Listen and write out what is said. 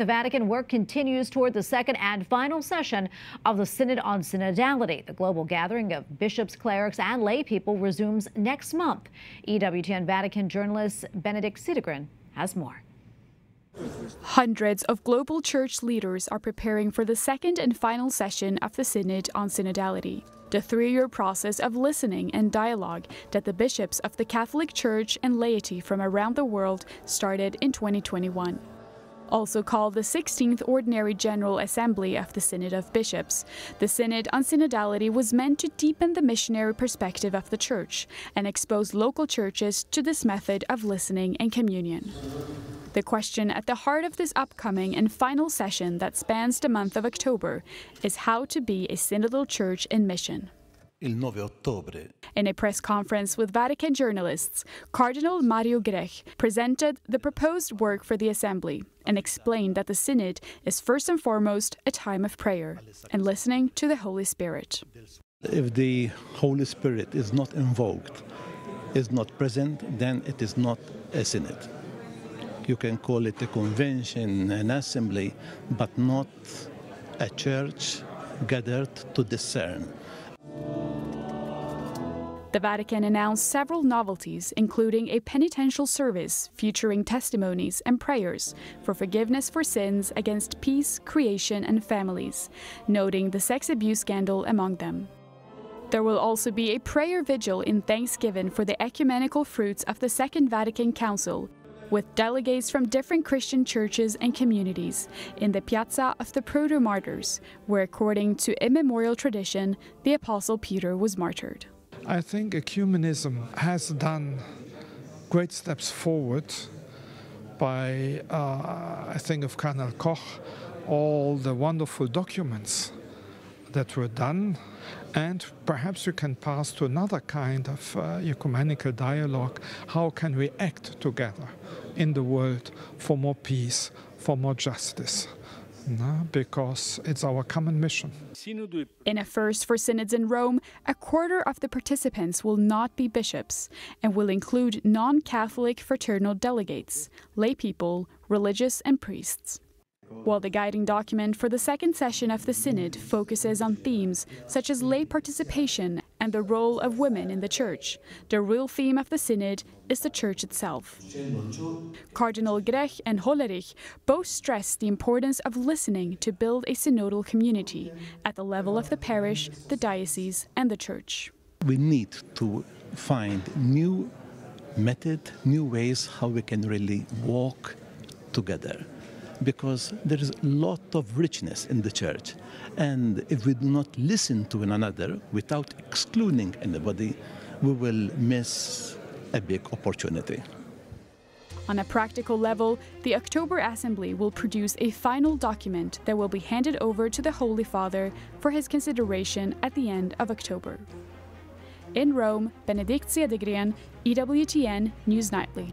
The Vatican work continues toward the second and final session of the Synod on Synodality. The global gathering of bishops, clerics, and lay people resumes next month. EWTN Vatican journalist Benedict Sidegren has more. Hundreds of global church leaders are preparing for the second and final session of the Synod on Synodality, the three-year process of listening and dialogue that the bishops of the Catholic Church and laity from around the world started in 2021. Also called the 16th Ordinary General Assembly of the Synod of Bishops, the Synod on Synodality was meant to deepen the missionary perspective of the Church and expose local churches to this method of listening and communion. The question at the heart of this upcoming and final session that spans the month of October is how to be a synodal church in mission. In a press conference with Vatican journalists, Cardinal Mario Grech presented the proposed work for the Assembly and explained that the Synod is first and foremost a time of prayer and listening to the Holy Spirit. If the Holy Spirit is not invoked, is not present, then it is not a Synod. You can call it a convention, an assembly, but not a church gathered to discern. The Vatican announced several novelties, including a penitential service featuring testimonies and prayers for forgiveness for sins against peace, creation, and families, noting the sex abuse scandal among them. There will also be a prayer vigil in thanksgiving for the ecumenical fruits of the Second Vatican Council, with delegates from different Christian churches and communities in the Piazza of the Proto-Martyrs, where, according to immemorial tradition, the Apostle Peter was martyred. I think ecumenism has done great steps forward by, I think of Cardinal Koch, all the wonderful documents that were done, and perhaps we can pass to another kind of ecumenical dialogue. How can we act together in the world for more peace, for more justice? Because it's our common mission. In a first for synods in Rome, a quarter of the participants will not be bishops and will include non-Catholic fraternal delegates, lay people, religious and priests. While the guiding document for the second session of the Synod focuses on themes such as lay participation and the role of women in the Church, the real theme of the Synod is the Church itself. Cardinal Grech and Hollerich both stress the importance of listening to build a synodal community at the level of the parish, the diocese, and the Church. We need to find new methods, new ways how we can really walk together, because there is a lot of richness in the Church. And if we do not listen to one another without excluding anybody, we will miss a big opportunity. On a practical level, the October Assembly will produce a final document that will be handed over to the Holy Father for his consideration at the end of October. In Rome, Benedict Sidegren, EWTN News Nightly.